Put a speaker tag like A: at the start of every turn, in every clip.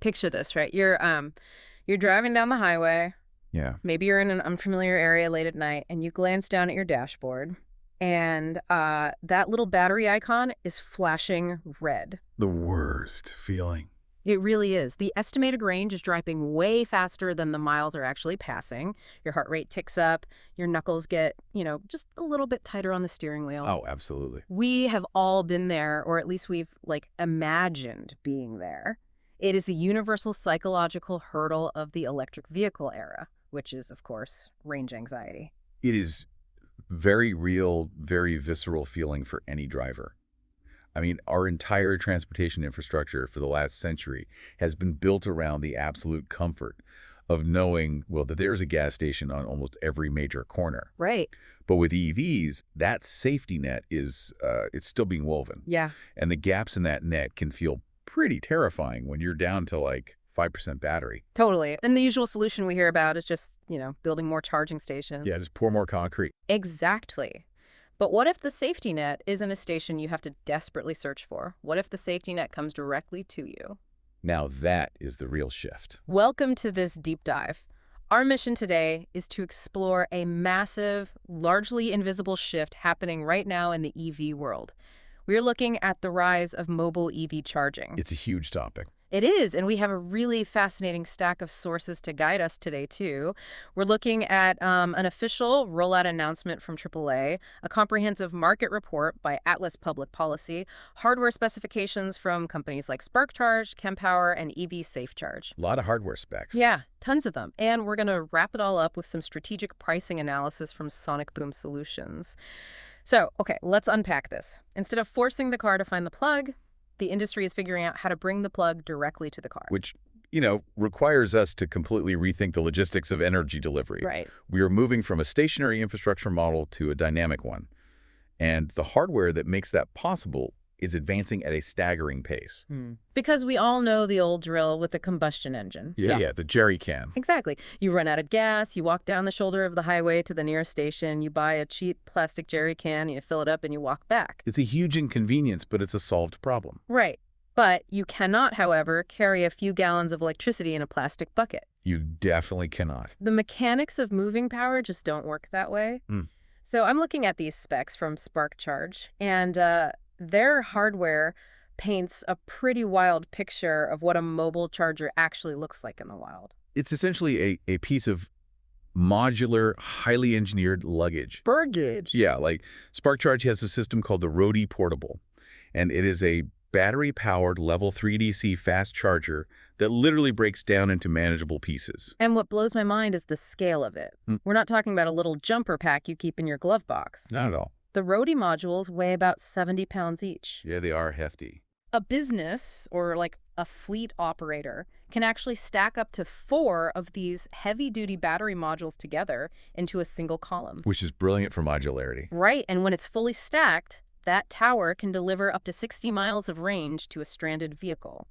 A: Picture this, right? You're driving down the highway.
B: Yeah.
A: Maybe you're in an unfamiliar area late at night, and you glance down at your dashboard, and that little battery icon is flashing red.
B: The worst feeling.
A: It really is. The estimated range is dropping way faster than the miles are actually passing. Your heart rate ticks up. Your knuckles get, just a little bit tighter on the steering wheel.
B: Oh, absolutely.
A: We have all been there, or at least we've, imagined being there. It is the universal psychological hurdle of the electric vehicle era, which is, of course, range anxiety.
B: It is very real, very visceral feeling for any driver. I mean, our entire transportation infrastructure for the last century has been built around the absolute comfort of knowing, well, that there's a gas station on almost every major corner.
A: Right.
B: But with EVs, that safety net is it's still being woven.
A: Yeah.
B: And the gaps in that net can feel pretty terrifying when you're down to like 5% battery.
A: Totally. And the usual solution we hear about is just, building more charging stations.
B: Yeah, just pour more concrete.
A: Exactly. But what if the safety net isn't a station you have to desperately search for? What if the safety net comes directly to you?
B: Now that is the real shift.
A: Welcome to this deep dive. Our mission today is to explore a massive, largely invisible shift happening right now in the EV world. We're looking at the rise of mobile EV charging.
B: It's a huge topic.
A: It is, and we have a really fascinating stack of sources to guide us today, too. We're looking at an official rollout announcement from AAA, a comprehensive market report by Atlas Public Policy, hardware specifications from companies like SparkCharge, Kempower, and EV SafeCharge.
B: A lot of hardware specs.
A: Yeah, tons of them. And we're going to wrap it all up with some strategic pricing analysis from Sonic Boom Solutions. So, okay, let's unpack this. Instead of forcing the car to find the plug, the industry is figuring out how to bring the plug directly to the car.
B: Which, requires us to completely rethink the logistics of energy delivery.
A: Right.
B: We are moving from a stationary infrastructure model to a dynamic one. And the hardware that makes that possible is advancing at a staggering pace.
A: Because we all know the old drill with the combustion engine.
B: Yeah, the jerry can.
A: Exactly. You run out of gas, you walk down the shoulder of the highway to the nearest station, you buy a cheap plastic jerry can, you fill it up, and you walk back.
B: It's a huge inconvenience, but it's a solved problem.
A: Right. But you cannot, however, carry a few gallons of electricity in a plastic bucket.
B: You definitely cannot.
A: The mechanics of moving power just don't work that way. So I'm looking at these specs from SparkCharge, and their hardware paints a pretty wild picture of what a mobile charger actually looks like in the wild.
B: It's essentially a piece of modular, highly engineered luggage.
A: Baggage.
B: Yeah, like SparkCharge has a system called the Roadie Portable, and it is a battery-powered level 3 DC fast charger that literally breaks down into manageable pieces.
A: And what blows my mind is the scale of it. We're not talking about a little jumper pack you keep in your glove box.
B: Not at all.
A: The Roadie modules weigh about 70 pounds each.
B: Yeah, they are hefty.
A: A business, or like a fleet operator, can actually stack up to 4 of these heavy-duty battery modules together into a single column.
B: Which is brilliant for modularity.
A: Right, and when it's fully stacked, that tower can deliver up to 60 miles of range to a stranded vehicle.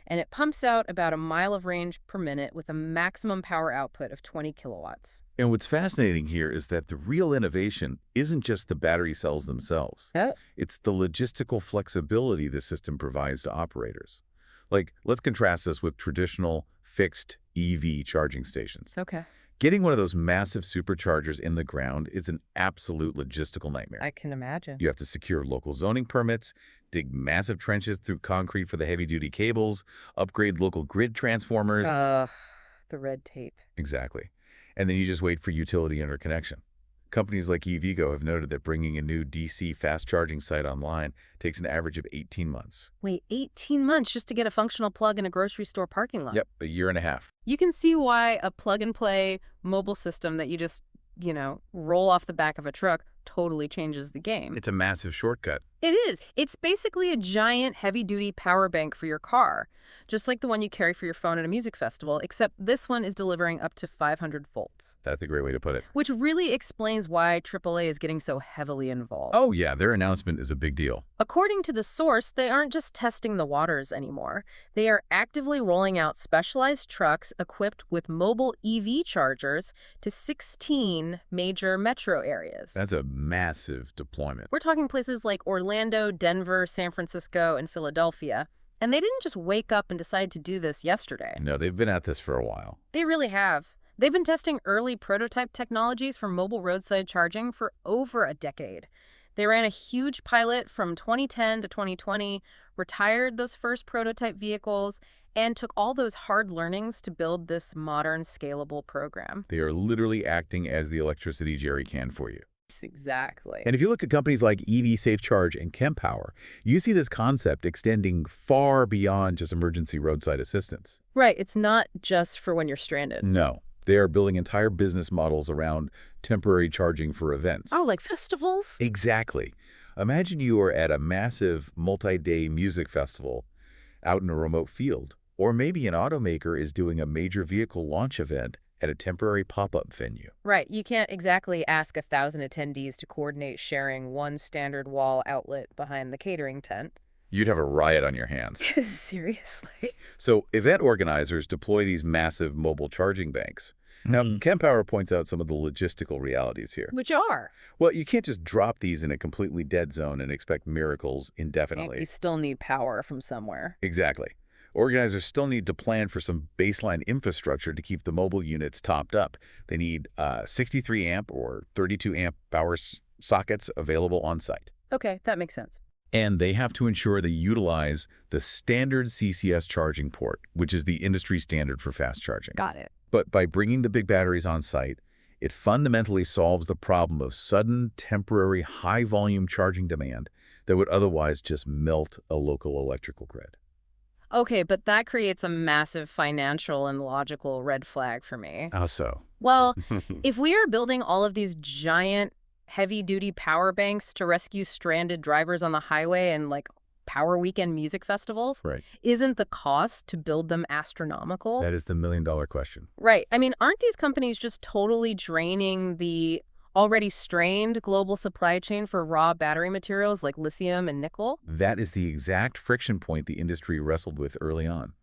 A: And it pumps out about a mile of range per minute with a maximum power output of 20 kilowatts.
B: And what's fascinating here is that the real innovation isn't just the battery cells themselves.
A: Oh.
B: It's the logistical flexibility the system provides to operators. Like, let's contrast this with traditional fixed EV charging stations.
A: Okay.
B: Getting one of those massive superchargers in the ground is an absolute logistical nightmare.
A: I can imagine.
B: You have to secure local zoning permits, dig massive trenches through concrete for the heavy-duty cables, upgrade local grid transformers.
A: The red tape.
B: Exactly. And then you just wait for utility interconnection. Companies like EVgo have noted that bringing a new DC fast charging site online takes an average of 18 months.
A: Wait, 18 months just to get a functional plug in a grocery store parking lot?
B: Yep, a year and a half.
A: You can see why a plug-and-play mobile system that you just, roll off the back of a truck totally changes the game.
B: It's a massive shortcut.
A: It is. It's basically a giant heavy-duty power bank for your car, just like the one you carry for your phone at a music festival, except this one is delivering up to 500 volts.
B: That's a great way to put it.
A: Which really explains why AAA is getting so heavily involved.
B: Oh yeah, their announcement is a big deal.
A: According to the source, they aren't just testing the waters anymore. They are actively rolling out specialized trucks equipped with mobile EV chargers to 16 major metro areas.
B: That's a massive deployment.
A: We're talking places like Orlando, Denver, San Francisco, and Philadelphia. And they didn't just wake up and decide to do this yesterday.
B: No, they've been at this for a while.
A: They really have. They've been testing early prototype technologies for mobile roadside charging for over a decade. They ran a huge pilot from 2010 to 2020, retired those first prototype vehicles, and took all those hard learnings to build this modern, scalable program.
B: They are literally acting as the electricity jerry can for you.
A: Exactly.
B: And if you look at companies like EV Safe Charge and Kempower, you see this concept extending far beyond just emergency roadside assistance.
A: Right, it's not just for when you're stranded.
B: No, they are building entire business models around temporary charging for events.
A: Oh, like festivals?
B: Exactly. Imagine you are at a massive multi-day music festival out in a remote field, or maybe an automaker is doing a major vehicle launch event at a temporary pop-up venue.
A: Right, you can't exactly ask 1,000 attendees to coordinate sharing one standard wall outlet behind the catering tent.
B: You'd have a riot on your hands.
A: Seriously.
B: So event organizers deploy these massive mobile charging banks. Now, Kempower points out some of the logistical realities here.
A: Which are?
B: Well, you can't just drop these in a completely dead zone and expect miracles indefinitely.
A: You still need power from somewhere.
B: Exactly. Organizers still need to plan for some baseline infrastructure to keep the mobile units topped up. They need 63 amp or 32 amp power sockets available on site.
A: Okay, that makes sense.
B: And they have to ensure they utilize the standard CCS charging port, which is the industry standard for fast charging.
A: Got it.
B: But by bringing the big batteries on site, it fundamentally solves the problem of sudden, temporary, high-volume charging demand that would otherwise just melt a local electrical grid.
A: Okay, but that creates a massive financial and logical red flag for me.
B: How so?
A: Well, if we are building all of these giant, heavy-duty power banks to rescue stranded drivers on the highway and, like, power weekend music festivals,
B: Right.
A: isn't the cost to build them astronomical?
B: That is the million-dollar question.
A: Right. I mean, aren't these companies just totally draining the already strained global supply chain for raw battery materials like lithium and nickel?
B: That is the exact friction point the industry wrestled with early on.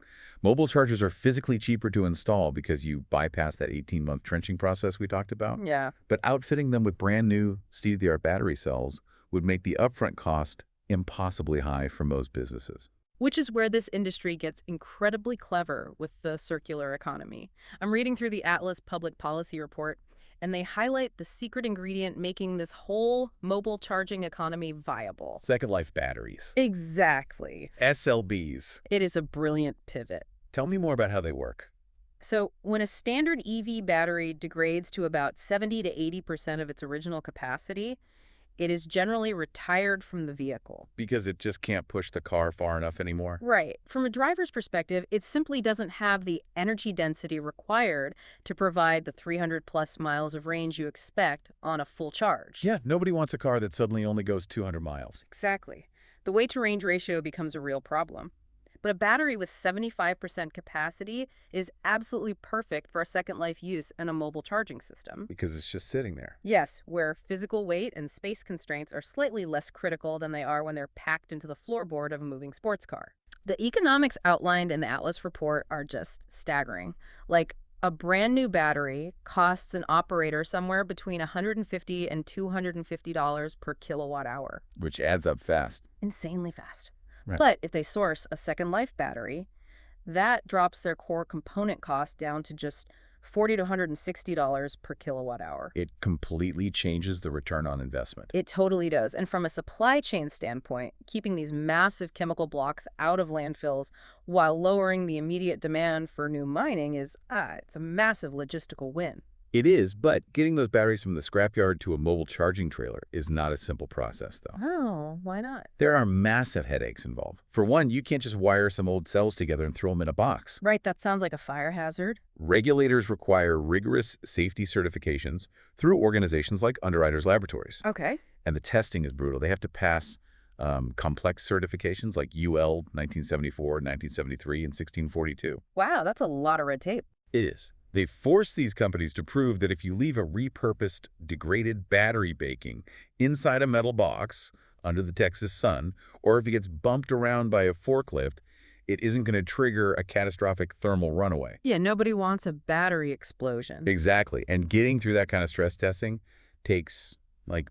B: Mobile chargers are physically cheaper to install because you bypass that 18-month trenching process we talked about.
A: Yeah.
B: But outfitting them with brand new state-of-the-art battery cells would make the upfront cost impossibly high for most businesses.
A: Which is where this industry gets incredibly clever with the circular economy. I'm reading through the Atlas Public Policy Report, and they highlight the secret ingredient making this whole mobile charging economy viable.
B: Second life batteries.
A: Exactly.
B: SLBs.
A: It is a brilliant pivot.
B: Tell me more about how they work.
A: So when a standard EV battery degrades to about 70 to 80% of its original capacity, it is generally retired from the vehicle.
B: Because it just can't push the car far enough anymore?
A: Right. From a driver's perspective, it simply doesn't have the energy density required to provide the 300-plus miles of range you expect on a full charge.
B: Yeah, nobody wants a car that suddenly only goes 200 miles.
A: Exactly. The weight-to-range ratio becomes a real problem. But a battery with 75% capacity is absolutely perfect for a second life use in a mobile charging system.
B: Because it's just sitting there.
A: Yes, where physical weight and space constraints are slightly less critical than they are when they're packed into the floorboard of a moving sports car. The economics outlined in the Atlas report are just staggering. Like, a brand new battery costs an operator somewhere between $150 and $250 per kilowatt hour.
B: Which adds up fast.
A: Insanely fast.
B: Right.
A: But if they source a second life battery, that drops their core component cost down to just $40 to $160 per kilowatt hour.
B: It completely changes the return on investment.
A: It totally does. And from a supply chain standpoint, keeping these massive chemical blocks out of landfills while lowering the immediate demand for new mining is, it's a massive logistical win.
B: It is, but getting those batteries from the scrapyard to a mobile charging trailer is not a simple process, though.
A: Oh, why not?
B: There are massive headaches involved. For one, you can't just wire some old cells together and throw them in a box.
A: Right, that sounds like a fire hazard.
B: Regulators require rigorous safety certifications through organizations like Underwriters Laboratories.
A: Okay.
B: And the testing is brutal. They have to pass complex certifications like UL 1974, 1973, and 1642.
A: Wow, that's a lot of red tape.
B: It is. They force these companies to prove that if you leave a repurposed, degraded battery baking inside a metal box under the Texas sun, or if it gets bumped around by a forklift, it isn't going to trigger a catastrophic thermal runaway.
A: Yeah, nobody wants a battery explosion.
B: Exactly. And getting through that kind of stress testing takes, like,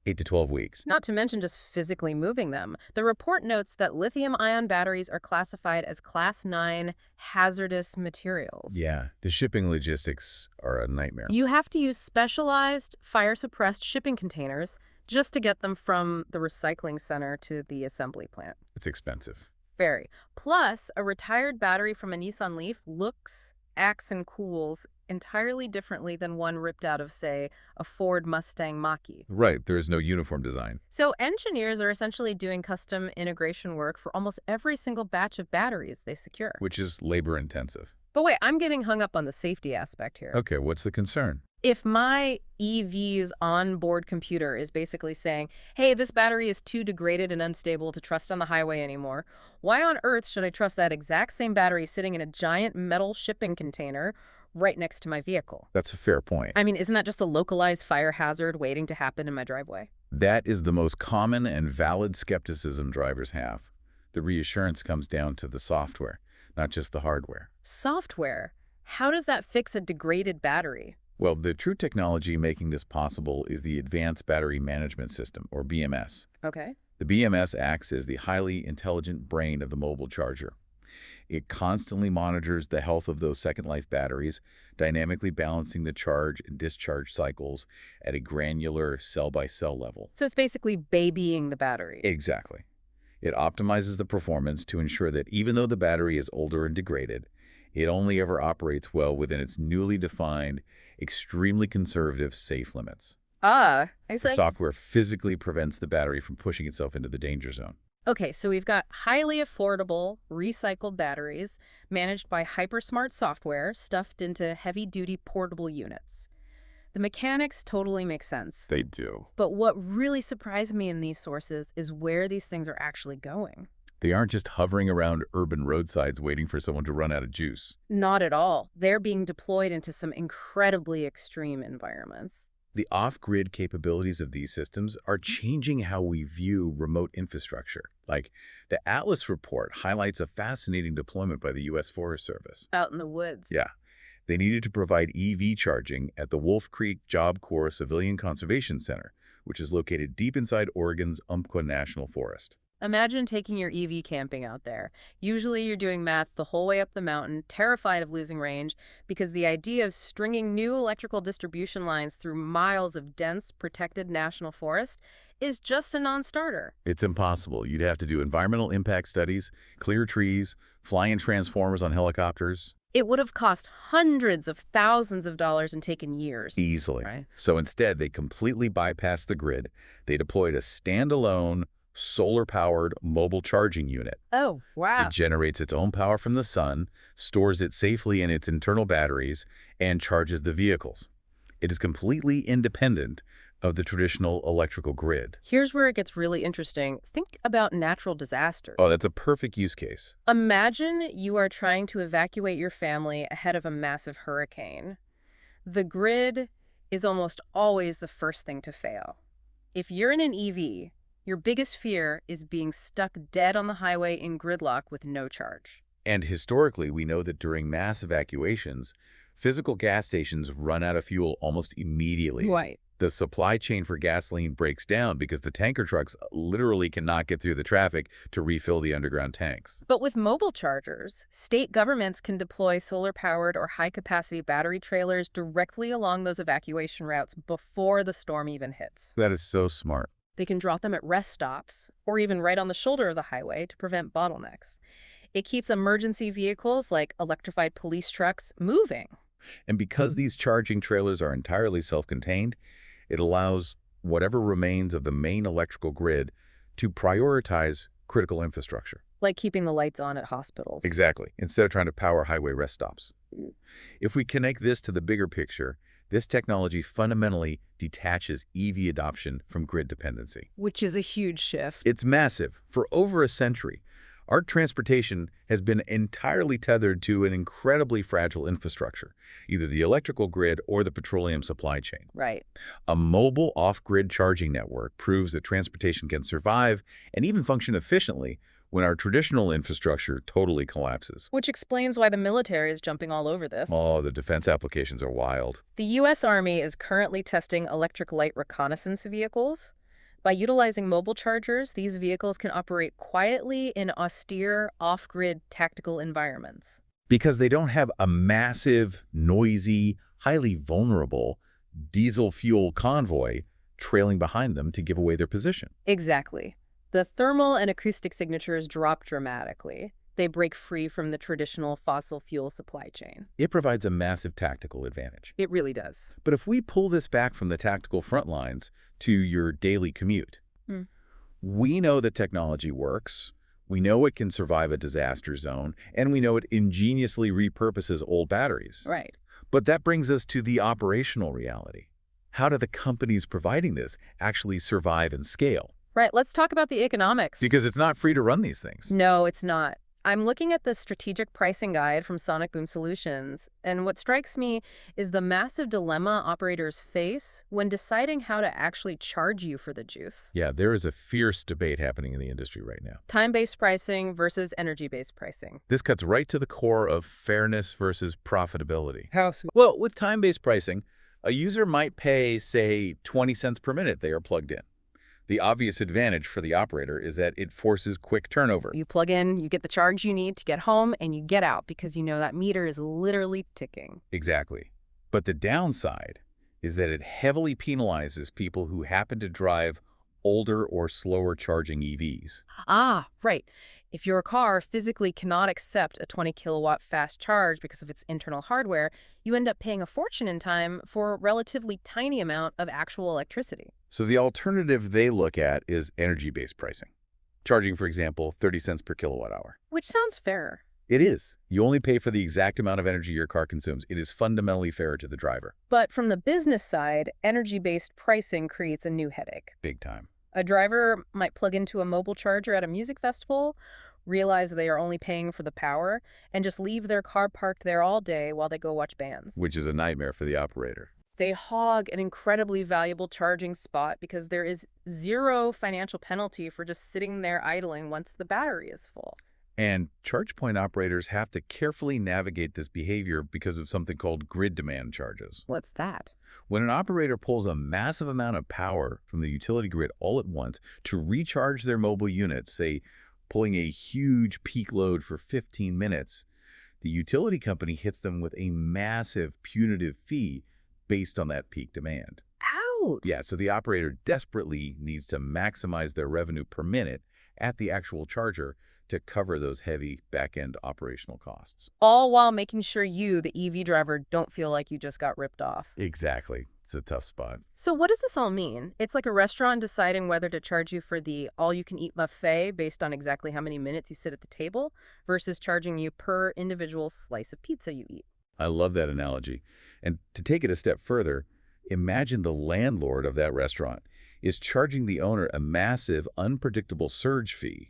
B: 8 to 12 weeks.
A: Not to mention just physically moving them. The report notes that lithium-ion batteries are classified as Class 9 hazardous materials.
B: Yeah, the shipping logistics are a nightmare.
A: You have to use specialized fire-suppressed shipping containers just to get them from the recycling center to the assembly plant.
B: It's expensive.
A: Very. Plus, a retired battery from a Nissan Leaf looks, acts, and cools entirely differently than one ripped out of, say, a Ford Mustang Mach-E.
B: Right, there is no uniform design.
A: So engineers are essentially doing custom integration work for almost every single batch of batteries they secure.
B: Which is labor intensive.
A: But wait, I'm getting hung up on the safety aspect here.
B: Okay, what's the concern?
A: If my EV's onboard computer is basically saying, hey, this battery is too degraded and unstable to trust on the highway anymore, why on earth should I trust that exact same battery sitting in a giant metal shipping container right next to my vehicle?
B: That's a fair point.
A: I mean, isn't that just a localized fire hazard waiting to happen in my driveway?
B: That is the most common and valid skepticism drivers have. The reassurance comes down to the software, not just the hardware.
A: Software? How does that fix a degraded battery?
B: Well, the true technology making this possible is the Advanced Battery Management System, or BMS.
A: Okay.
B: The BMS acts as the highly intelligent brain of the mobile charger. It constantly monitors the health of those second-life batteries, dynamically balancing the charge and discharge cycles at a granular cell-by-cell level.
A: So it's basically babying the battery.
B: Exactly. It optimizes the performance to ensure that even though the battery is older and degraded, it only ever operates well within its newly defined, extremely conservative safe limits.
A: I
B: The
A: see.
B: software physically prevents the battery from pushing itself into the danger zone.
A: Okay, so we've got highly affordable, recycled batteries managed by hypersmart software stuffed into heavy-duty portable units. The mechanics totally make sense.
B: They do.
A: But what really surprised me in these sources is where these things are actually going.
B: They aren't just hovering around urban roadsides waiting for someone to run out of juice.
A: Not at all. They're being deployed into some incredibly extreme environments.
B: The off-grid capabilities of these systems are changing how we view remote infrastructure. Like, the Atlas report highlights a fascinating deployment by the U.S. Forest Service.
A: Out in the woods.
B: Yeah. They needed to provide EV charging at the Wolf Creek Job Corps Civilian Conservation Center, which is located deep inside Oregon's Umpqua National Forest.
A: Imagine taking your EV camping out there. Usually you're doing math the whole way up the mountain, terrified of losing range, because the idea of stringing new electrical distribution lines through miles of dense, protected national forest is just a non-starter.
B: It's impossible. You'd have to do environmental impact studies, clear trees, fly in transformers on helicopters.
A: It would have cost hundreds of thousands of dollars and taken years.
B: Easily.
A: Right.
B: So instead, they completely bypassed the grid. They deployed a standalone, solar-powered mobile charging unit.
A: Oh, wow.
B: It generates its own power from the sun, stores it safely in its internal batteries, and charges the vehicles. It is completely independent of the traditional electrical grid.
A: Here's where it gets really interesting. Think about natural disasters.
B: Oh, that's a perfect use case.
A: Imagine you are trying to evacuate your family ahead of a massive hurricane. The grid is almost always the first thing to fail. If you're in an EV, your biggest fear is being stuck dead on the highway in gridlock with no charge.
B: And historically, we know that during mass evacuations, physical gas stations run out of fuel almost immediately.
A: Right.
B: The supply chain for gasoline breaks down because the tanker trucks literally cannot get through the traffic to refill the underground tanks.
A: But with mobile chargers, state governments can deploy solar-powered or high-capacity battery trailers directly along those evacuation routes before the storm even hits.
B: That is so smart.
A: They can drop them at rest stops or even right on the shoulder of the highway to prevent bottlenecks. It keeps emergency vehicles like electrified police trucks moving.
B: And because these charging trailers are entirely self-contained, it allows whatever remains of the main electrical grid to prioritize critical infrastructure.
A: Like keeping the lights on at hospitals.
B: Exactly, instead of trying to power highway rest stops. If we connect this to the bigger picture, this technology fundamentally detaches EV adoption from grid dependency.
A: Which is a huge shift.
B: It's massive. For over a century, our transportation has been entirely tethered to an incredibly fragile infrastructure, either the electrical grid or the petroleum supply chain.
A: Right.
B: A mobile off-grid charging network proves that transportation can survive and even function efficiently when our traditional infrastructure totally collapses.
A: Which explains why the military is jumping all over this.
B: Oh, the defense applications are wild.
A: The U.S. Army is currently testing electric light reconnaissance vehicles. By utilizing mobile chargers, these vehicles can operate quietly in austere, off-grid tactical environments.
B: Because they don't have a massive, noisy, highly vulnerable diesel fuel convoy trailing behind them to give away their position.
A: Exactly. The thermal and acoustic signatures drop dramatically. They break free from the traditional fossil fuel supply chain.
B: It provides a massive tactical advantage.
A: It really does.
B: But if we pull this back from the tactical front lines to your daily commute,
A: Hmm.
B: we know that technology works, we know it can survive a disaster zone, and we know it ingeniously repurposes old batteries.
A: Right.
B: But that brings us to the operational reality. How do the companies providing this actually survive and scale?
A: Right, let's talk about the economics.
B: Because it's not free to run these things.
A: No, it's not. I'm looking at the strategic pricing guide from Sonic Boom Solutions, and what strikes me is the massive dilemma operators face when deciding how to actually charge you for the juice.
B: Yeah, there is a fierce debate happening in the industry right now.
A: Time-based pricing versus energy-based pricing.
B: This cuts right to the core of fairness versus profitability.
A: How so?
B: Well, with time-based pricing, a user might pay, say, 20 cents per minute they are plugged in. The obvious advantage for the operator is that it forces quick turnover.
A: You plug in, you get the charge you need to get home, and you get out because you know that meter is literally ticking.
B: Exactly. But the downside is that it heavily penalizes people who happen to drive older or slower charging EVs.
A: Ah, right. If your car physically cannot accept a 20 kilowatt fast charge because of its internal hardware, you end up paying a fortune in time for a relatively tiny amount of actual electricity.
B: So the alternative they look at is energy-based pricing. Charging, for example, 30 cents per kilowatt hour.
A: Which sounds fairer.
B: It is. You only pay for the exact amount of energy your car consumes. It is fundamentally fairer to the driver.
A: But from the business side, energy-based pricing creates a new headache.
B: Big time.
A: A driver might plug into a mobile charger at a music festival, realize they are only paying for the power, and just leave their car parked there all day while they go watch bands.
B: Which is a nightmare for the operator.
A: They hog an incredibly valuable charging spot because there is zero financial penalty for just sitting there idling once the battery is full.
B: And charge point operators have to carefully navigate this behavior because of something called grid demand charges.
A: What's that?
B: When an operator pulls a massive amount of power from the utility grid all at once to recharge their mobile units, say pulling a huge peak load for 15 minutes, the utility company hits them with a massive punitive fee based on that peak demand.
A: Ouch!
B: Yeah, so the operator desperately needs to maximize their revenue per minute at the actual charger to cover those heavy back-end operational costs.
A: All while making sure you, the EV driver, don't feel like you just got ripped off.
B: Exactly. It's a tough spot.
A: So what does this all mean? It's like a restaurant deciding whether to charge you for the all-you-can-eat buffet based on exactly how many minutes you sit at the table versus charging you per individual slice of pizza you eat.
B: I love that analogy. And to take it a step further, imagine the landlord of that restaurant is charging the owner a massive, unpredictable surge fee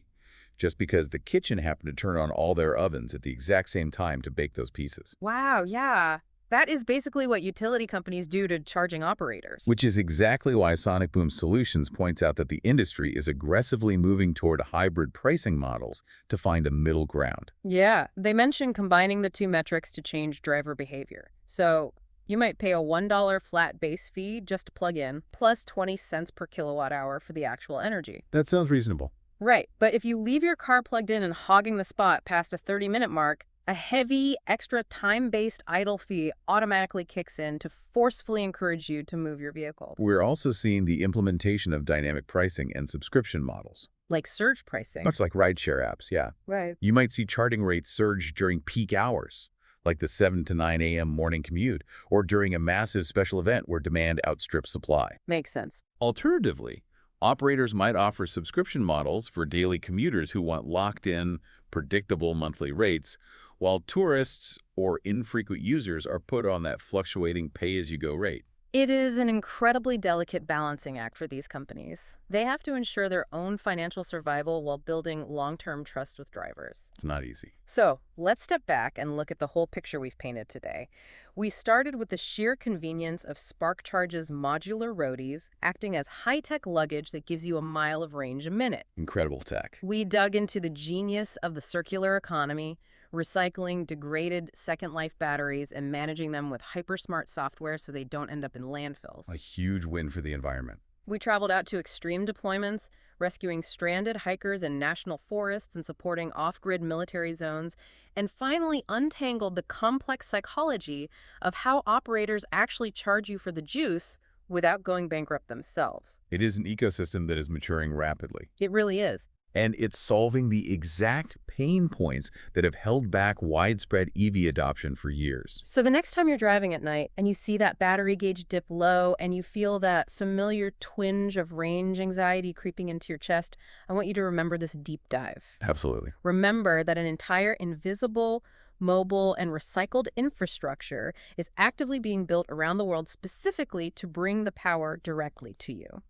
B: just because the kitchen happened to turn on all their ovens at the exact same time to bake those pieces.
A: Wow, yeah. That is basically what utility companies do to charging operators.
B: Which is exactly why Sonic Boom Solutions points out that the industry is aggressively moving toward hybrid pricing models to find a middle ground.
A: Yeah, they mention combining the two metrics to change driver behavior. So you might pay a $1 flat base fee just to plug in, plus 20 cents per kilowatt hour for the actual energy.
B: That sounds reasonable.
A: Right, but if you leave your car plugged in and hogging the spot past a 30-minute mark, a heavy, extra time-based idle fee automatically kicks in to forcefully encourage you to move your vehicle.
B: We're also seeing the implementation of dynamic pricing and subscription models.
A: Like surge pricing.
B: Much like rideshare apps, yeah.
A: Right.
B: You might see charging rates surge during peak hours, like the 7 to 9 a.m. morning commute, or during a massive special event where demand outstrips supply.
A: Makes sense.
B: Alternatively, operators might offer subscription models for daily commuters who want locked-in, predictable monthly rates, while tourists or infrequent users are put on that fluctuating pay-as-you-go rate.
A: It is an incredibly delicate balancing act for these companies. They have to ensure their own financial survival while building long-term trust with drivers.
B: It's not easy.
A: So let's step back and look at the whole picture we've painted today. We started with the sheer convenience of SparkCharge's modular roadies acting as high-tech luggage that gives you a mile of range a minute.
B: Incredible tech.
A: We dug into the genius of the circular economy, recycling degraded second-life batteries and managing them with hyper-smart software so they don't end up in landfills.
B: A huge win for the environment.
A: We traveled out to extreme deployments, rescuing stranded hikers in national forests and supporting off-grid military zones, and finally untangled the complex psychology of how operators actually charge you for the juice without going bankrupt themselves.
B: It is an ecosystem that is maturing rapidly.
A: It really is.
B: And it's solving the exact pain points that have held back widespread EV adoption for years.
A: So the next time you're driving at night and you see that battery gauge dip low and you feel that familiar twinge of range anxiety creeping into your chest, I want you to remember this deep dive.
B: Absolutely.
A: Remember that an entire invisible, mobile, and recycled infrastructure is actively being built around the world specifically to bring the power directly to you.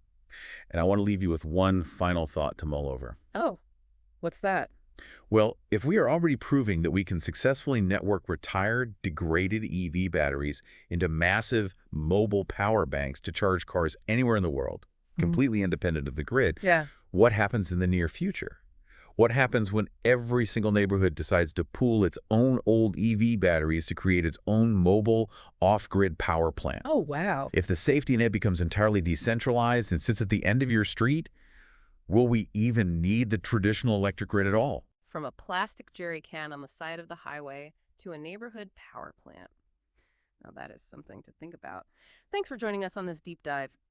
B: And I want to leave you with one final thought to mull over.
A: Oh, what's that?
B: Well, if we are already proving that we can successfully network retired, degraded EV batteries into massive mobile power banks to charge cars anywhere in the world, completely independent of the grid,
A: Yeah.
B: what happens in the near future? What happens when every single neighborhood decides to pool its own old EV batteries to create its own mobile, off-grid power plant?
A: Oh, wow.
B: If the safety net becomes entirely decentralized and sits at the end of your street, will we even need the traditional electric grid at all?
A: From a plastic jerry can on the side of the highway to a neighborhood power plant. Now, that is something to think about. Thanks for joining us on this deep dive.